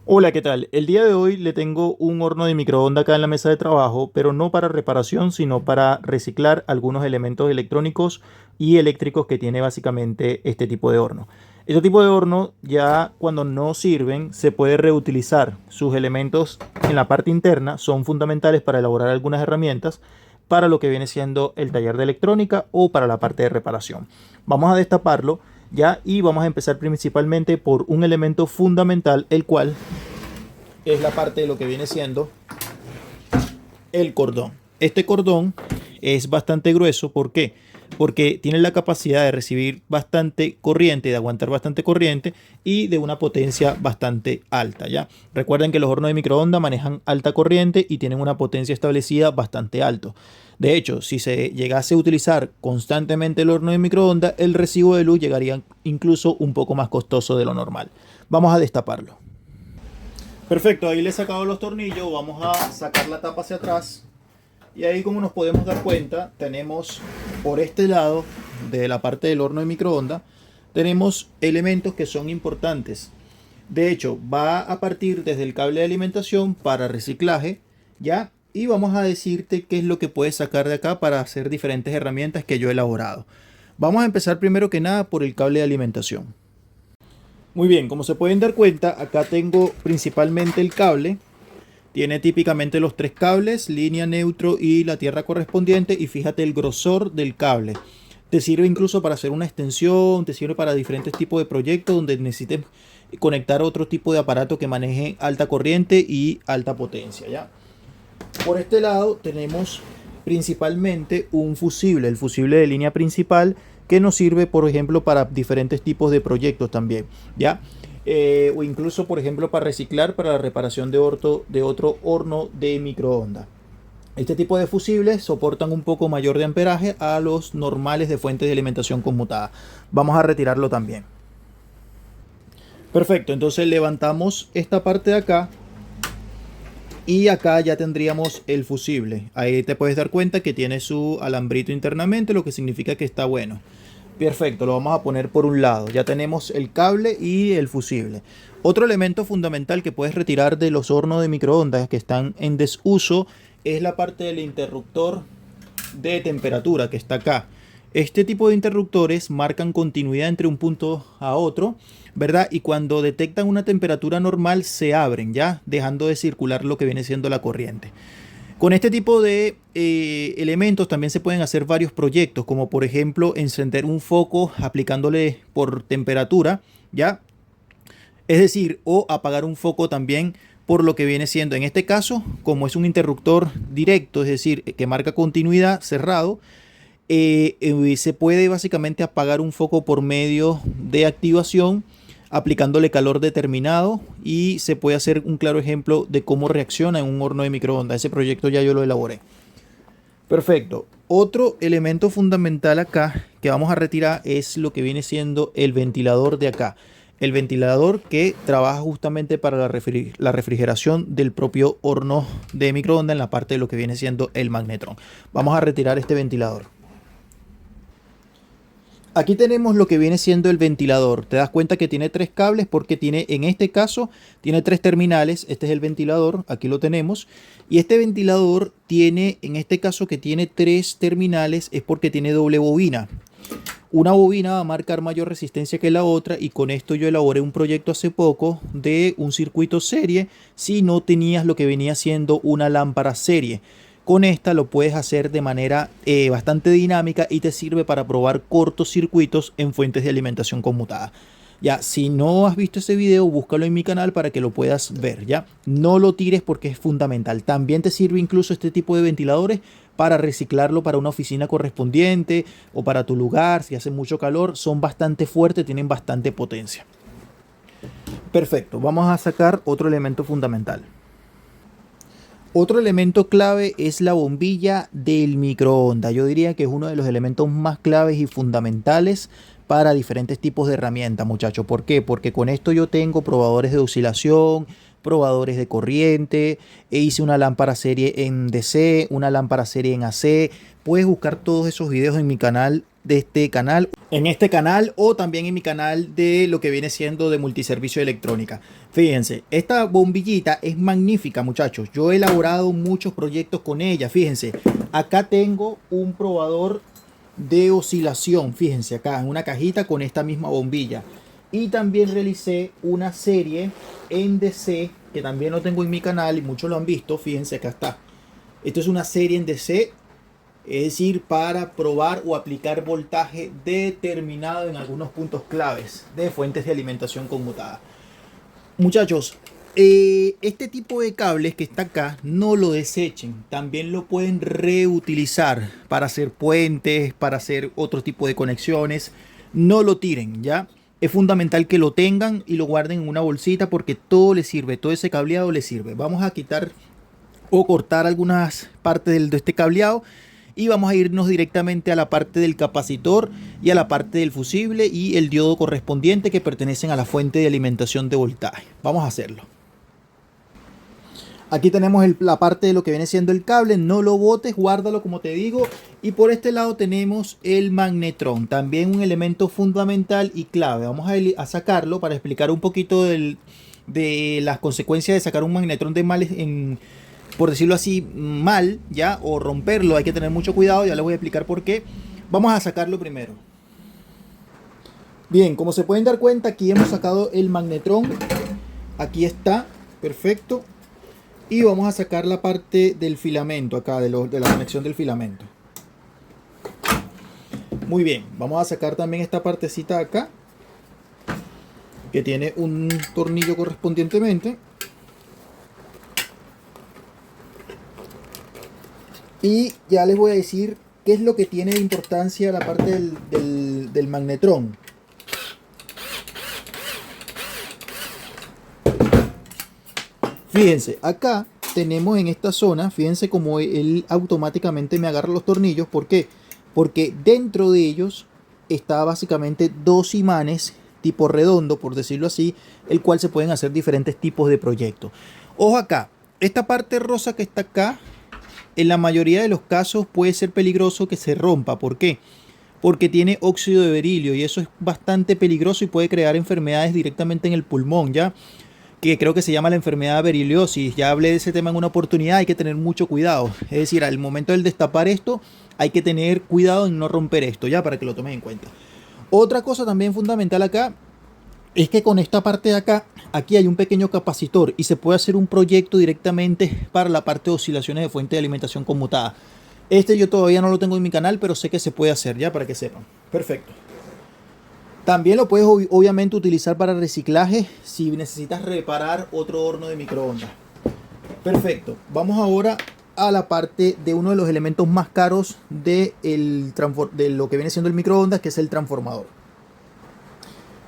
Hola, ¿qué tal? El día de hoy le tengo un horno de microondas acá en la mesa de trabajo, pero no para reparación, sino para reciclar algunos elementos electrónicos y eléctricos que tiene básicamente este tipo de horno. Este tipo de horno ya cuando no sirven se puede reutilizar. Sus elementos en la parte interna son fundamentales para elaborar algunas herramientas para lo que viene siendo el taller de electrónica o para la parte de reparación. Vamos a destaparlo ya y vamos a empezar principalmente por un elemento fundamental, el cual es la parte de lo que viene siendo el cordón. Este cordón es bastante grueso. ¿Por qué? Porque tiene la capacidad de recibir bastante corriente, de aguantar bastante corriente y de una potencia bastante alta, ¿ya? Recuerden que los hornos de microondas manejan alta corriente y tienen una potencia establecida bastante alto. De hecho, si se llegase a utilizar constantemente el horno de microondas, el recibo de luz llegaría incluso un poco más costoso de lo normal. Vamos a destaparlo. Perfecto, ahí le he sacado los tornillos, vamos a sacar la tapa hacia atrás y ahí, como nos podemos dar cuenta, tenemos por este lado de la parte del horno de microondas, tenemos elementos que son importantes. De hecho, va a partir desde el cable de alimentación para reciclaje, ¿ya? Y vamos a decirte qué es lo que puedes sacar de acá para hacer diferentes herramientas que yo he elaborado. Vamos a empezar primero que nada por el cable de alimentación. Muy bien, como se pueden dar cuenta, acá tengo principalmente el cable. Tiene típicamente los tres cables, línea, neutro y la tierra correspondiente. Y fíjate el grosor del cable. Te sirve incluso para hacer una extensión, te sirve para diferentes tipos de proyectos donde necesites conectar otro tipo de aparato que maneje alta corriente y alta potencia, ¿ya? Por este lado tenemos principalmente un fusible, el fusible de línea principal, que nos sirve, por ejemplo, para diferentes tipos de proyectos también, ¿ya? O incluso, por ejemplo, para reciclar, para la reparación de otro horno de microondas. Este tipo de fusibles soportan un poco mayor de amperaje a los normales de fuentes de alimentación conmutada. Vamos a retirarlo también. Perfecto, entonces levantamos esta parte de acá. Y acá ya tendríamos el fusible. Ahí te puedes dar cuenta que tiene su alambrito internamente, lo que significa que está bueno. Perfecto, lo vamos a poner por un lado. Ya tenemos el cable y el fusible. Otro elemento fundamental que puedes retirar de los hornos de microondas que están en desuso es la parte del interruptor de temperatura que está acá. Este tipo de interruptores marcan continuidad entre un punto a otro, ¿verdad? Y cuando detectan una temperatura normal se abren, ¿ya? Dejando de circular lo que viene siendo la corriente. Con este tipo de elementos también se pueden hacer varios proyectos, como por ejemplo encender un foco aplicándole por temperatura, ¿ya? Es decir, o apagar un foco también por lo que viene siendo, en este caso, como es un interruptor directo, es decir, que marca continuidad cerrado, se puede básicamente apagar un foco por medio de activación aplicándole calor determinado, y se puede hacer un claro ejemplo de cómo reacciona en un horno de microondas. Ese proyecto ya yo lo elaboré. Perfecto. Otro elemento fundamental acá que vamos a retirar es lo que viene siendo el ventilador de acá. El ventilador que trabaja justamente para la refrigeración del propio horno de microondas en la parte de lo que viene siendo el magnetrón. Vamos a retirar este ventilador. Aquí tenemos lo que viene siendo el ventilador. Te das cuenta que tiene tres cables porque tiene, en este caso, tiene tres terminales. Este es el ventilador, aquí lo tenemos. Y este ventilador tiene, en este caso que tiene tres terminales, es porque tiene doble bobina. Una bobina va a marcar mayor resistencia que la otra, y con esto yo elaboré un proyecto hace poco de un circuito serie si no tenías lo que venía siendo una lámpara serie. Con esta lo puedes hacer de manera bastante dinámica y te sirve para probar cortocircuitos en fuentes de alimentación conmutada. Ya, si no has visto ese video, búscalo en mi canal para que lo puedas ver, ¿ya? No lo tires porque es fundamental. También te sirve incluso este tipo de ventiladores para reciclarlo para una oficina correspondiente o para tu lugar, si hace mucho calor. Son bastante fuertes, tienen bastante potencia. Perfecto, vamos a sacar otro elemento fundamental. Otro elemento clave es la bombilla del microondas. Yo diría que es uno de los elementos más claves y fundamentales para diferentes tipos de herramientas, muchachos. ¿Por qué? Porque con esto yo tengo probadores de oscilación, probadores de corriente, hice una lámpara serie en DC, una lámpara serie en AC. Puedes buscar todos esos videos en mi canal, de este canal, en este canal o también en mi canal de lo que viene siendo de multiservicio de electrónica. Fíjense, esta bombillita es magnífica, muchachos. Yo he elaborado muchos proyectos con ella. Fíjense, acá tengo un probador de oscilación. Fíjense acá en una cajita con esta misma bombilla. Y también realicé una serie en DC que también lo tengo en mi canal y muchos lo han visto. Fíjense, acá está. Esto es una serie en DC. Es decir, para probar o aplicar voltaje determinado en algunos puntos claves de fuentes de alimentación conmutada. Muchachos, este tipo de cables que está acá, no lo desechen. También lo pueden reutilizar para hacer puentes, para hacer otro tipo de conexiones. No lo tiren, ¿ya? Es fundamental que lo tengan y lo guarden en una bolsita porque todo les sirve, todo ese cableado les sirve. Vamos a quitar o cortar algunas partes de este cableado. Y vamos a irnos directamente a la parte del capacitor y a la parte del fusible y el diodo correspondiente que pertenecen a la fuente de alimentación de voltaje. Vamos a hacerlo. Aquí tenemos la parte de lo que viene siendo el cable. No lo botes, guárdalo como te digo. Y por este lado tenemos el magnetrón. También un elemento fundamental y clave. Vamos a sacarlo para explicar un poquito de las consecuencias de sacar un magnetrón de mal por decirlo así, mal, ya, o romperlo. Hay que tener mucho cuidado, ya les voy a explicar por qué. Vamos a sacarlo primero. Bien, como se pueden dar cuenta, aquí hemos sacado el magnetrón. Aquí está, perfecto. Y vamos a sacar la parte del filamento acá, de la conexión del filamento. Muy bien, vamos a sacar también esta partecita acá, que tiene un tornillo correspondientemente. Y ya les voy a decir qué es lo que tiene de importancia la parte del magnetrón. Fíjense, acá tenemos en esta zona, fíjense cómo él automáticamente me agarra los tornillos. ¿Por qué? Porque dentro de ellos está básicamente dos imanes tipo redondo, por decirlo así, el cual se pueden hacer diferentes tipos de proyectos. Ojo acá, esta parte rosa que está acá, en la mayoría de los casos puede ser peligroso que se rompa. ¿Por qué? Porque tiene óxido de berilio y eso es bastante peligroso y puede crear enfermedades directamente en el pulmón, ¿ya? Que creo que se llama la enfermedad de beriliosis. Ya hablé de ese tema en una oportunidad, hay que tener mucho cuidado. Es decir, al momento del destapar esto, hay que tener cuidado en no romper esto, ya, para que lo tomen en cuenta. Otra cosa también fundamental acá es que con esta parte de acá, aquí hay un pequeño capacitor y se puede hacer un proyecto directamente para la parte de oscilaciones de fuente de alimentación conmutada. Este yo todavía no lo tengo en mi canal, pero sé que se puede hacer, ya, para que sepan. Perfecto. También lo puedes obviamente utilizar para reciclaje si necesitas reparar otro horno de microondas. Perfecto. Vamos ahora a la parte de uno de los elementos más caros de lo que viene siendo el microondas, que es el transformador.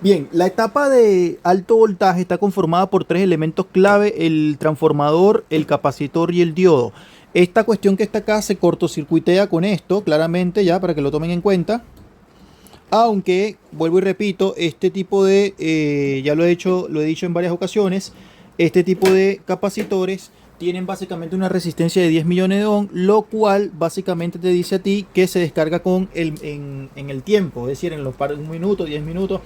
Bien, la etapa de alto voltaje está conformada por tres elementos clave: el transformador, el capacitor y el diodo. Esta cuestión que está acá se cortocircuitea con esto, claramente, ya, para que lo tomen en cuenta. Aunque, vuelvo y repito, este tipo de, ya lo he dicho en varias ocasiones, este tipo de capacitores tienen básicamente una resistencia de 10 millones de ohm, lo cual básicamente te dice a ti que se descarga en el tiempo, es decir, en los un minuto, 10 minutos.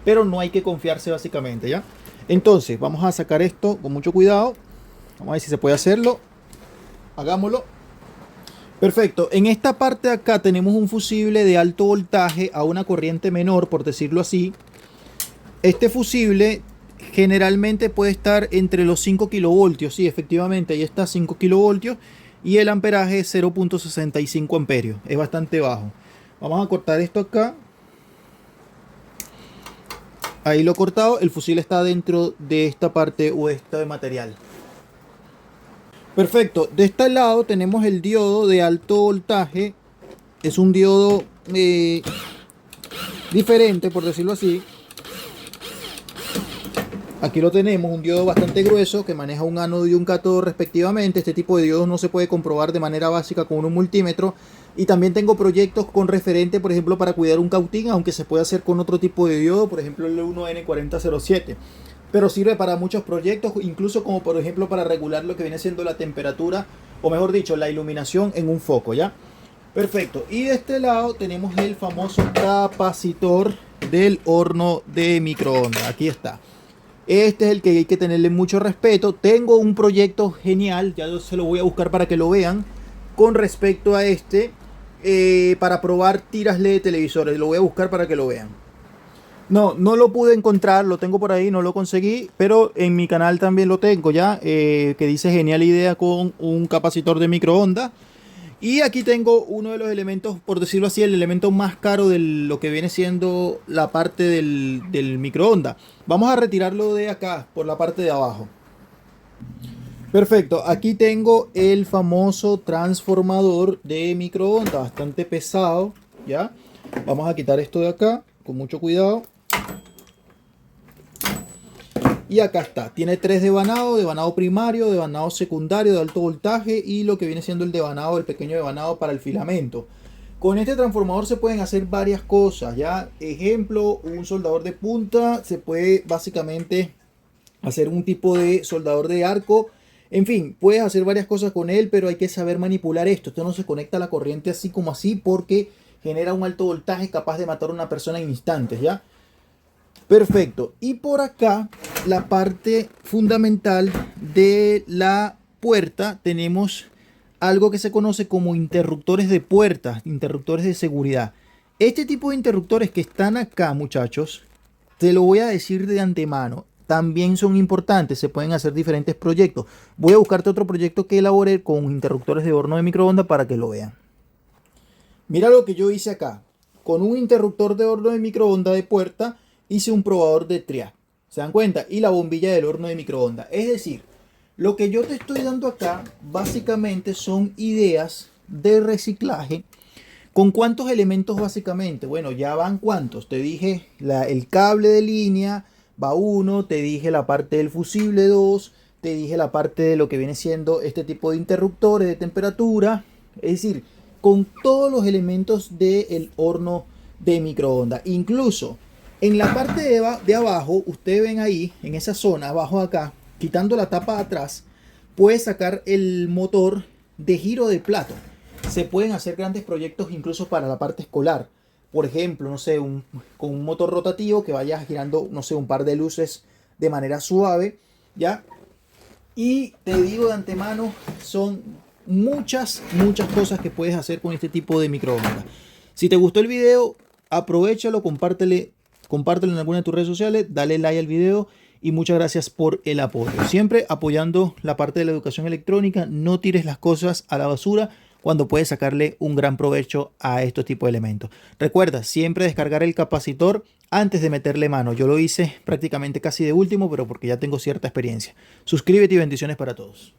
Pero no hay que confiarse básicamente, ¿ya? Entonces, vamos a sacar esto con mucho cuidado. Vamos a ver si se puede hacerlo. Hagámoslo. Perfecto. En esta parte de acá tenemos un fusible de alto voltaje a una corriente menor, por decirlo así. Este fusible generalmente puede estar entre los 5 kilovoltios. Sí, efectivamente, ahí está, 5 kilovoltios. Y el amperaje es 0.65 amperios. Es bastante bajo. Vamos a cortar esto acá. Ahí lo he cortado, el fusible está dentro de esta parte o este material. Perfecto, de este lado tenemos el diodo de alto voltaje. Es un diodo diferente, por decirlo así. Aquí lo tenemos, un diodo bastante grueso que maneja un ánodo y un cátodo respectivamente. Este tipo de diodos no se puede comprobar de manera básica con un multímetro. Y también tengo proyectos con referente, por ejemplo, para cuidar un cautín, aunque se puede hacer con otro tipo de diodo, por ejemplo el 1N4007. Pero sirve para muchos proyectos, incluso como por ejemplo para regular lo que viene siendo la temperatura, o mejor dicho, la iluminación en un foco, ¿ya? Perfecto. Y de este lado tenemos el famoso capacitor del horno de microondas. Aquí está. Este es el que hay que tenerle mucho respeto. Tengo un proyecto genial, ya se lo voy a buscar para que lo vean, con respecto a este, para probar tiras LED de televisores. Lo voy a buscar para que lo vean. No lo pude encontrar, lo tengo por ahí, no lo conseguí, pero en mi canal también lo tengo ya, que dice genial idea con un capacitor de microondas. Y aquí tengo uno de los elementos, por decirlo así, el elemento más caro de lo que viene siendo la parte del microondas. Vamos a retirarlo de acá, por la parte de abajo. Perfecto, aquí tengo el famoso transformador de microondas, bastante pesado, ¿ya? Vamos a quitar esto de acá, con mucho cuidado. Y acá está, tiene tres devanado primario, devanado secundario de alto voltaje y lo que viene siendo el devanado, el pequeño devanado para el filamento. Con este transformador se pueden hacer varias cosas, ya. Ejemplo, un soldador de punta, se puede básicamente hacer un tipo de soldador de arco. En fin, puedes hacer varias cosas con él, pero hay que saber manipular esto. Esto no se conecta a la corriente así como así porque genera un alto voltaje capaz de matar a una persona en instantes, ¿ya? Perfecto. Y por acá, la parte fundamental de la puerta, tenemos algo que se conoce como interruptores de puertas, interruptores de seguridad. Este tipo de interruptores que están acá, muchachos, te lo voy a decir de antemano, también son importantes, se pueden hacer diferentes proyectos. Voy a buscarte otro proyecto que elaboré con interruptores de horno de microondas para que lo vean. Mira lo que yo hice acá. Con un interruptor de horno de microondas de puerta, hice un probador de triaje. ¿Se dan cuenta? Y la bombilla del horno de microondas. Es decir, lo que yo te estoy dando acá básicamente son ideas de reciclaje. ¿Con cuántos elementos básicamente? Bueno, ya van cuántos. Te dije el cable de línea, va uno. Te dije la parte del fusible 2. Te dije la parte de lo que viene siendo este tipo de interruptores de temperatura. Es decir, con todos los elementos del horno de microondas. Incluso en la parte de abajo, ustedes ven ahí, en esa zona, abajo acá, quitando la tapa de atrás, puedes sacar el motor de giro de plato. Se pueden hacer grandes proyectos incluso para la parte escolar. Por ejemplo, no sé, con un motor rotativo que vaya girando, no sé, un par de luces de manera suave, ¿ya? Y te digo de antemano, son muchas cosas que puedes hacer con este tipo de microondas. Si te gustó el video, aprovéchalo, compártelo en alguna de tus redes sociales, dale like al video y muchas gracias por el apoyo. Siempre apoyando la parte de la educación electrónica, no tires las cosas a la basura cuando puedes sacarle un gran provecho a estos tipos de elementos. Recuerda, siempre descargar el capacitor antes de meterle mano. Yo lo hice prácticamente casi de último, pero porque ya tengo cierta experiencia. Suscríbete y bendiciones para todos.